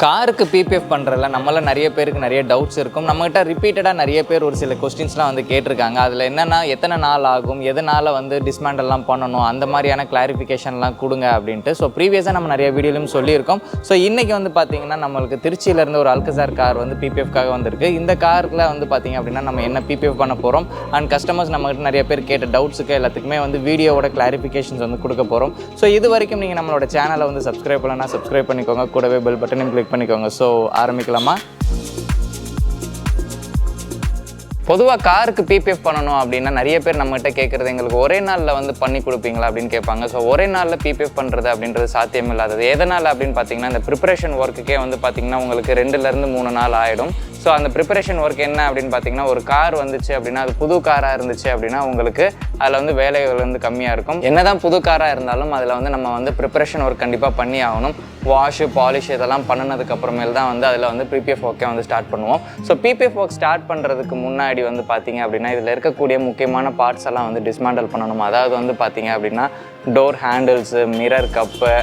காருக்கு பிபிஎஃப் பண்ணுறதுல நம்மள நிறைய பேருக்கு நிறைய டவுட்ஸ் இருக்கும். நம்மகிட்ட ரிப்பீட்டடாக நிறைய பேர் ஒரு சில கொஸ்டின்ஸ்லாம் வந்து கேட்டிருக்காங்க. அதில் என்னென்னா எத்தனை நாள் ஆகும், எதனால் வந்து டிஸ்மேண்டல்லாம் பண்ணணும், அந்த மாதிரியான கிளாரிஃபிகேஷன்லாம் கொடுங்க அப்படின்ட்டு. ஸோ ப்ரீவியஸாக நம்ம நிறைய வீடியோலையும் சொல்லியிருக்கோம். ஸோ இன்றைக்கி வந்து பார்த்திங்கன்னா நம்மளுக்கு திருச்சியிலேருந்து ஒரு அல்கசார் கார் வந்து பிபிஎஃப்காக வந்திருக்கு. இந்த காரில் வந்து பார்த்திங்க அப்படின்னா நம்ம என்ன பிபிஎஃப் பண்ண போகிறோம் அண்ட் கஸ்டமர்ஸ் நம்மகிட்ட நிறைய பேர் கேட்ட டவுட்ஸுக்கு எல்லாத்துக்குமே வந்து வீடியோவோட கிளாரிஃபிகேஷன்ஸ் வந்து கொடுக்க போகிறோம். ஸோ இது வரைக்கும் நீங்கள் நம்மளோட சேனலை வந்து சப்ஸ்கிரைப் பண்ணலன்னா சப்ஸ்கிரைப் பண்ணிக்கோங்க, கூடவே பெல் பட்டனையும் கிளிக் பண்ணிக்கோங்க. ஸோ ஆரம்பிக்கலாமா? பொதுவாக காருக்கு பிபிஎஃப் பண்ணணும் அப்படின்னா நிறைய பேர் நம்மகிட்ட கேட்குறது, எங்களுக்கு ஒரே நாளில் வந்து பண்ணி கொடுப்பீங்களா அப்படின்னு கேட்பாங்க. ஸோ ஒரே நாளில் பிபிஎஃப் பண்ணுறது அப்படின்றது சாத்தியம் இல்லாதது. எதனால் அப்படின்னு பார்த்தீங்கன்னா இந்த ப்ரிப்பரேஷன் ஒர்க்குக்கே வந்து பார்த்திங்கன்னா உங்களுக்கு 2லேருந்து 3 நாள் ஆகிடும். ஸோ அந்த ப்ரிப்பரேஷன் ஒர்க் என்ன அப்படின்னு பார்த்தீங்கன்னா, ஒரு கார் வந்துச்சு அப்படின்னா அது புது காராக இருந்துச்சு அப்படின்னா உங்களுக்கு அதில் வந்து வேலைகள் வந்து கம்மியாக இருக்கும். என்ன தான் புது காராக இருந்தாலும் அதில் வந்து நம்ம வந்து ப்ரிப்பரேஷன் ஒர்க் கண்டிப்பாக பண்ணி ஆகணும். வாஷு, பாலிஷ் இதெல்லாம் பண்ணினதுக்கப்புறமேல் தான் வந்து அதில் வந்து பிபிஎஃப் ஒர்க்கே வந்து ஸ்டார்ட் பண்ணுவோம். ஸோ பிபிஎஃப் ஒர்க் ஸ்டார்ட் பண்ணுறதுக்கு முன்னாடி வந்து பார்த்திங்க அப்படின்னா இதில் இருக்கக்கூடிய முக்கியமான பார்ட்ஸ் எல்லாம் வந்து டிஸ்மேண்டல் பண்ணணும். அதாவது வந்து பார்த்திங்க அப்படின்னா door handles, mirror cup,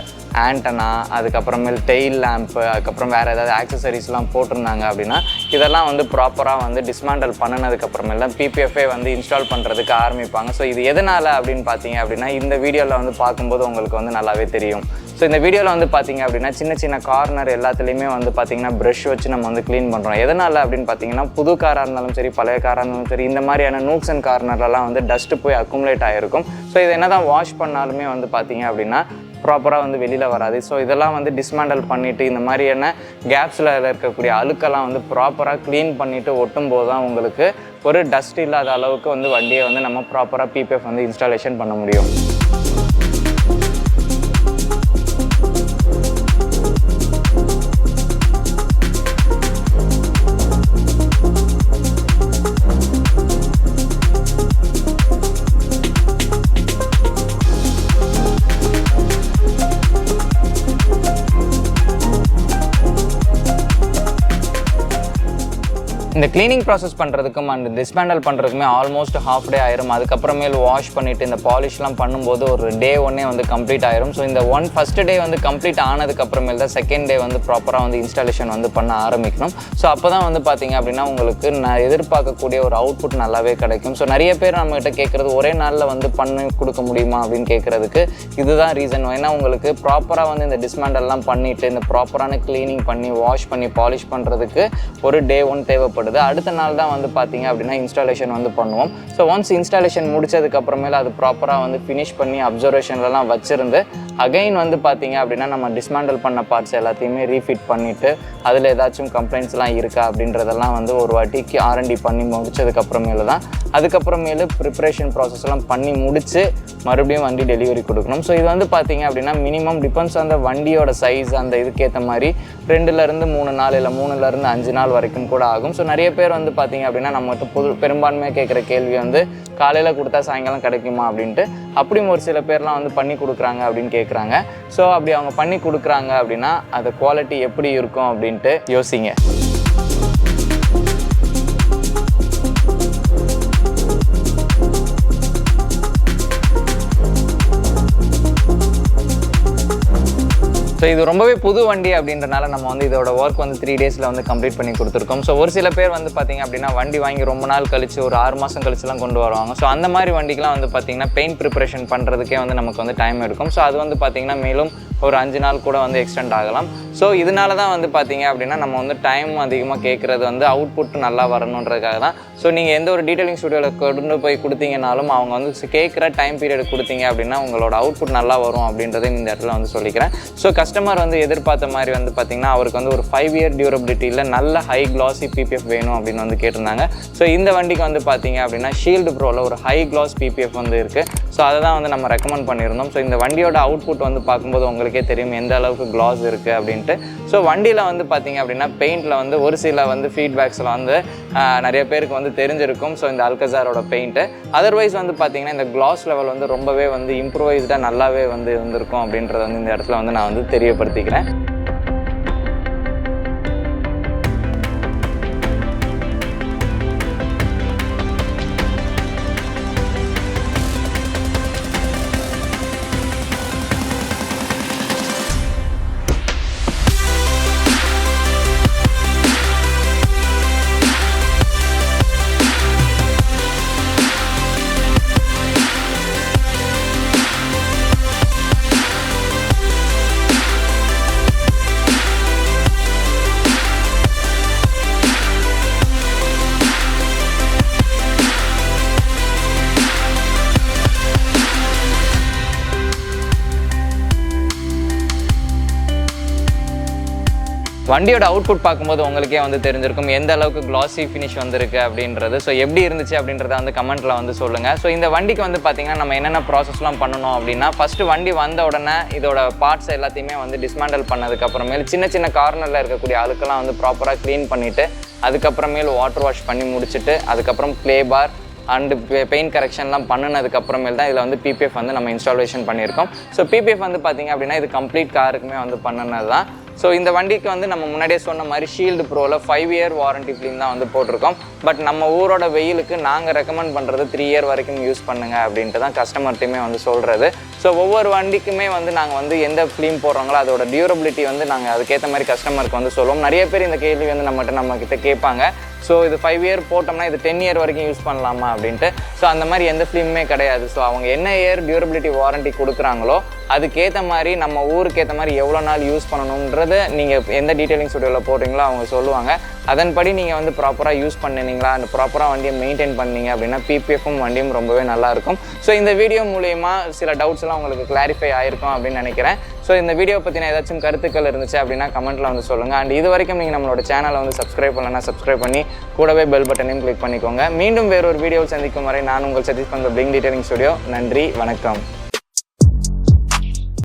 antenna, அதுக்கப்புறமேல் டெயில் லேம்ப்பு, அதுக்கப்புறம் வேறு ஏதாவது ஆக்சசரிஸ்லாம் போட்டிருந்தாங்க அப்படின்னா இதெல்லாம் வந்து ப்ராப்பராக வந்து டிஸ்மேண்டல் பண்ணினதுக்கப்புறமேல் தான் பிபிஎஃபே வந்து இன்ஸ்டால் பண்ணுறதுக்கு ஆரம்பிப்பாங்க. ஸோ இது எதனால் அப்படின்னு பார்த்தீங்க அப்படின்னா இந்த வீடியோவில் வந்து பார்க்கும்போது உங்களுக்கு வந்து நல்லாவே தெரியும். ஸோ இந்த வீடியோவில் வந்து பார்த்திங்க அப்படின்னா சின்ன சின்ன கார்னர் எல்லாத்துலேயுமே வந்து பார்த்திங்கன்னா ப்ரஷ் வச்சு நம்ம வந்து க்ளீன் பண்ணுறோம். எதனால் அப்படின்னு பார்த்தீங்கன்னா புது காராக இருந்தாலும் சரி, பழைய காராக இருந்தாலும் சரி, இந்த மாதிரியான நூக்ஸ் அண்ட் கார்னர்லாம் வந்து டஸ்ட்டு போய் அக்குமுலேட் ஆகிருக்கும். ஸோ இது என்ன தான் வாஷ் பண்ணாலுமே வந்து பார்த்திங்க அப்படின்னா ப்ராப்பராக வந்து வெளியில் வராது. ஸோ இதெல்லாம் வந்து டிஸ்மேண்டல் பண்ணிவிட்டு இந்த மாதிரியான கேப்ஸில் இருக்கக்கூடிய அழுக்கெல்லாம் வந்து ப்ராப்பராக க்ளீன் பண்ணிவிட்டு ஒட்டும் போது தான் உங்களுக்கு ஒரு டஸ்ட் இல்லாத அளவுக்கு வந்து வண்டியை வந்து நம்ம ப்ராப்பராக பிபிஎஃப் வந்து இன்ஸ்டாலேஷன் பண்ண முடியும். இந்த க்ளீனிங் ப்ராசஸ் பண்ணுறதுக்கும் அண்ட் டிஸ்மேண்டல் பண்ணுறதுக்குமே ஆல்மோஸ்ட் ஹாஃப் டே ஆயிரும். அதுக்கப்புறமேல் வாஷ் பண்ணிவிட்டு இந்த பாலிஷ்லாம் பண்ணும்போது ஒரு டே ஒன்னே வந்து கம்ப்ளீட் ஆயிரும். ஸோ இந்த ஃபஸ்ட் டே வந்து கம்ப்ளீட் ஆனதுக்கப்புறமேல் தான் செகண்ட் டே வந்து ப்ராப்பராக வந்து இன்ஸ்டாலேஷன் வந்து பண்ண ஆரம்பிக்கணும். ஸோ அப்போ தான் வந்து பார்த்திங்க அப்படின்னா உங்களுக்கு எதிர்பார்க்கக்கூடிய ஒரு அவுட்புட் நல்லாவே கிடைக்கும். ஸோ நிறைய பேர் நம்மகிட்ட கேட்குறது ஒரே நாளில் வந்து பண்ணி கொடுக்க முடியுமா அப்படின்னு கேட்குறதுக்கு இதுதான் ரீசன். ஏன்னா உங்களுக்கு ப்ராப்பராக வந்து இந்த டிஸ்மேண்டல்லாம் பண்ணிவிட்டு இந்த ப்ராப்பரான க்ளீனிங் பண்ணி வாஷ் பண்ணி பாலிஷ் பண்ணுறதுக்கு ஒரு டே ஒன் தேவைப்படுது. அடுத்த நாள் தான் வந்து பார்த்தீங்க அப்படின்னா இன்ஸ்டாலேஷன் வந்து பண்ணுவோம். ஸோ ஒன்ஸ் இன்ஸ்டாலேஷன் முடிச்சதுக்கப்புறமேல அது ப்ராப்பராக வந்து ஃபினிஷ் பண்ணி அப்சர்வேஷன்லாம் வச்சுருந்து அகைன் வந்து பார்த்தீங்க அப்படின்னா நம்ம டிஸ்மேண்டல் பண்ண பார்ட்ஸ் எல்லாத்தையுமே ரீஃபிட் பண்ணிவிட்டு அதில் ஏதாச்சும் கம்ப்ளைண்ட்ஸ்லாம் இருக்கா அப்படின்றதெல்லாம் வந்து ஒரு வாட்டிக்கு R&D பண்ணி முடிச்சதுக்கப்புறமேல தான் அதுக்கப்புறமேலு ப்ரிப்ரேஷன் ப்ராசஸ்லாம் பண்ணி முடித்து மறுபடியும் வண்டி டெலிவரி கொடுக்கணும். ஸோ இது வந்து பார்த்திங்க அப்படின்னா மினிமம் டிபெண்ட்ஸ் அந்த வண்டியோட சைஸ் அந்த இதுக்கேற்ற மாதிரி 2லேருந்து 3 நாள் இல்லை 3லேருந்து 5 நாள் வரைக்கும் கூட ஆகும். ஸோ நிறைய பேர் வந்து பார்த்திங்க அப்படின்னா நம்மகிட்ட பெரும்பான்மையாக கேட்குற கேள்வி வந்து காலையில் கொடுத்தா சாயங்காலம் கிடைக்குமா அப்படின்ட்டு. அப்படியும் ஒரு சில பேர்லாம் வந்து பண்ணி கொடுக்குறாங்க அப்படின்னு கேட்குறாங்க. ஸோ அப்படி அவங்க பண்ணி கொடுக்குறாங்க அப்படின்னா அது குவாலிட்டி எப்படி இருக்கும் அப்படின்ட்டு யோசிங்க. ஸோ இது ரொம்பவே புது வண்டி அப்படின்றனால நம்ம வந்து இதோட ஒர்க் வந்து 3 டேஸில் வந்து கம்ப்ளீட் பண்ணி கொடுத்துருக்கோம். ஸோ ஒரு சில பேர் வந்து பார்த்திங்க அப்படின்னா வண்டி வாங்கி ரொம்ப நாள் கழிச்சு ஒரு 6 மாதம் கழிச்சுலாம் கொண்டு வருவாங்க. ஸோ அந்த மாதிரி வண்டிக்கெலாம் வந்து பார்த்திங்கன்னா பெயிண்ட் ப்ரிப்பரேஷன் பண்ணுறதுக்கே வந்து நமக்கு வந்து டைம் எடுக்கும். ஸோ அது வந்து பார்த்திங்கன்னா மேலும் ஒரு 5 நாள் கூட வந்து எக்ஸ்டெண்ட் ஆகலாம். ஸோ இதனால தான் வந்து பார்த்திங்க அப்படின்னா நம்ம வந்து டைம் அதிகமாக கேட்குறது வந்து அவுட்புட் நல்லா வரணுன்றதுக்காக தான். ஸோ நீங்கள் எந்த ஒரு டீட்டெயிலிங் ஸ்டுடியோவில் கொண்டு போய் கொடுத்தீங்கனாலும் அவங்க வந்து கேட்குற டைம் பீரியட் கொடுத்தீங்க அப்படின்னா உங்களோட அவுட்புட் நல்லா வரும் அப்படின்றதையும் இந்த இடத்துல வந்து சொல்லிக்கிறேன். ஸோ கஸ்டமர் வந்து எதிர்பார்த்த மாதிரி வந்து பார்த்திங்கன்னா அவருக்கு வந்து ஒரு 5 இயர் டியூரபிலிட்டியில் நல்ல ஹை கிளாஸி பிபிஎஃப் வேணும் அப்படின்னு வந்து கேட்டிருந்தாங்க. ஸோ இந்த வண்டிக்கு வந்து பார்த்திங்க அப்படின்னா ஷீல்டு ப்ரோவில் ஒரு ஹை கிளாஸ் பிபிஎஃப் வந்து இருக்குது. ஸோ அதை தான் வந்து நம்ம ரெக்கமெண்ட் பண்ணியிருந்தோம். ஸோ இந்த வண்டியோட அவுட்புட் வந்து பார்க்கும்போது உங்களுக்கே தெரியும் எந்த அளவுக்கு கிளாஸ் இருக்குது அப்படின்ட்டு. ஸோ வண்டியில் வந்து பார்த்திங்க அப்படின்னா பெயிண்டில் வந்து ஒரு சில வந்து ஃபீட்பேக்ஸில் வந்து நிறைய பேருக்கு வந்து தெரிஞ்சிருக்கும். ஸோ இந்த அல்கசாரோட பெயிண்ட்டு அதர்வைஸ் வந்து பார்த்திங்கன்னா இந்த கிளாஸ் லெவல் வந்து ரொம்பவே வந்து இம்ப்ரூவைஸ்டாக நல்லாவே வந்து இருந்திருக்கும் அப்படின்றத வந்து இந்த இடத்துல வந்து நான் வந்து தெரியப்படுத்திக்கிறேன். வண்டியோட அவுட்புட் பார்க்கும்போது உங்களுக்கே வந்து தெரிஞ்சிருக்கும் எந்த அளவுக்கு கிளாசி ஃபினிஷ் வந்துருக்கு அப்படின்றது. ஸோ எப்படி இருந்துச்சு அப்படின்றத வந்து கமெண்ட்டில் வந்து சொல்லுங்கள். ஸோ இந்த வண்டிக்கு வந்து பார்த்திங்கன்னா நம்ம என்னென்ன ப்ராசஸ்லாம் பண்ணணும் அப்படின்னா, ஃபஸ்ட்டு வண்டி வந்த உடனே இதோட பார்ட்ஸ் எல்லாத்தையுமே வந்து டிஸ்மேண்டல் பண்ணதுக்கப்புறமேல் சின்ன சின்ன கார்னரில் இருக்கக்கூடிய அழுக்கெல்லாம் வந்து ப்ராப்பராக க்ளீன் பண்ணிவிட்டு அதுக்கப்புறமேல் வாட்டர் வாஷ் பண்ணி முடிச்சுட்டு அதுக்கப்புறம் ப்ளே பார் அண்டு பெயிண்ட் கரெக்ஷன்லாம் பண்ணினதுக்கப்புறமேல் தான் இதில் வந்து பிபிஎஃப் வந்து நம்ம இன்ஸ்டாலேஷன் பண்ணியிருக்கோம். ஸோ பிபிஎஃப் வந்து பார்த்திங்க அப்படின்னா இது கம்ப்ளீட் காருக்குமே வந்து பண்ணினது தான். ஸோ இந்த வண்டிக்கு வந்து நம்ம முன்னாடியே சொன்ன மாதிரி ஷீல்டு ப்ரோவில் 5 இயர் வாரண்டி ஃபிலிம் தான் வந்து போட்டிருக்கோம். பட் நம்ம ஊரோட வெயிலுக்கு நாங்கள் ரெக்கமெண்ட் பண்ணுறது 3 இயர் வரைக்கும் யூஸ் பண்ணுங்கள் அப்படின்ட்டு தான் கஸ்டமர்ட்டையுமே வந்து சொல்கிறது. ஸோ ஒவ்வொரு வண்டிக்குமே வந்து நாங்கள் வந்து எந்த ஃபிலிம் போடுறாங்களோ அதோட டியூரபிலிட்டி வந்து நாங்கள் அதுக்கேற்ற மாதிரி கஸ்டமருக்கு வந்து சொல்லுவோம். நிறைய பேர் இந்த கேள்வி வந்து நம்மக்கிட்ட கேட்பாங்க. ஸோ இது 5 இயர் போட்டோம்னா இது 10 இயர் வரைக்கும் யூஸ் பண்ணலாமா அப்படின்ட்டு. ஸோ அந்த மாதிரி எந்த ஃபிலிமுமே கிடையாது. ஸோ அவங்க என்ன இயர் டியூரபிலிட்டி வாரண்டி கொடுக்குறாங்களோ அதுக்கேற்ற மாதிரி நம்ம ஊருக்கு ஏற்ற மாதிரி எவ்வளோ நாள் யூஸ் பண்ணணுன்றது நீங்கள் எந்த டீட்டெயிலிங் ஸ்டுடியோவில் போடுறீங்களோ அவங்க சொல்லுவாங்க. அதன்படி நீங்கள் வந்து ப்ராப்பராக யூஸ் பண்ணினீங்களா, அந்த ப்ராப்பராக வண்டியை மெயின்டைன் பண்ணீங்க அப்படின்னா பிபிஎஃப்பும் வண்டியும் ரொம்பவே நல்லாயிருக்கும். ஸோ இந்த வீடியோ மூலயமா சில டவுட்ஸ் எல்லாம் உங்களுக்கு கிளாரிஃபை ஆயிருக்கும் அப்படின்னு நினைக்கிறேன். ஸோ இந்த வீடியோ பற்றின ஏதாச்சும் கருத்துக்கள் இருந்துச்சு அப்படின்னா கமெண்ட்டில் வந்து சொல்லுங்கள். அண்ட் இது வரைக்கும் நீங்கள் நம்மளோட சேனலை வந்து சப்ஸ்கிரைப் பண்ணலன்னா சப்ஸ்கிரைப் பண்ணி கூடவே பெல் பட்டனையும் கிளிக் பண்ணிக்கோங்க. மீண்டும் வேறொரு வீடியோவில் சந்திக்கும் வரை நான் உங்கள் சதீஷ் பந்த பிளிங் டீடைலிங் ஸ்டுடியோ. நன்றி, வணக்கம்.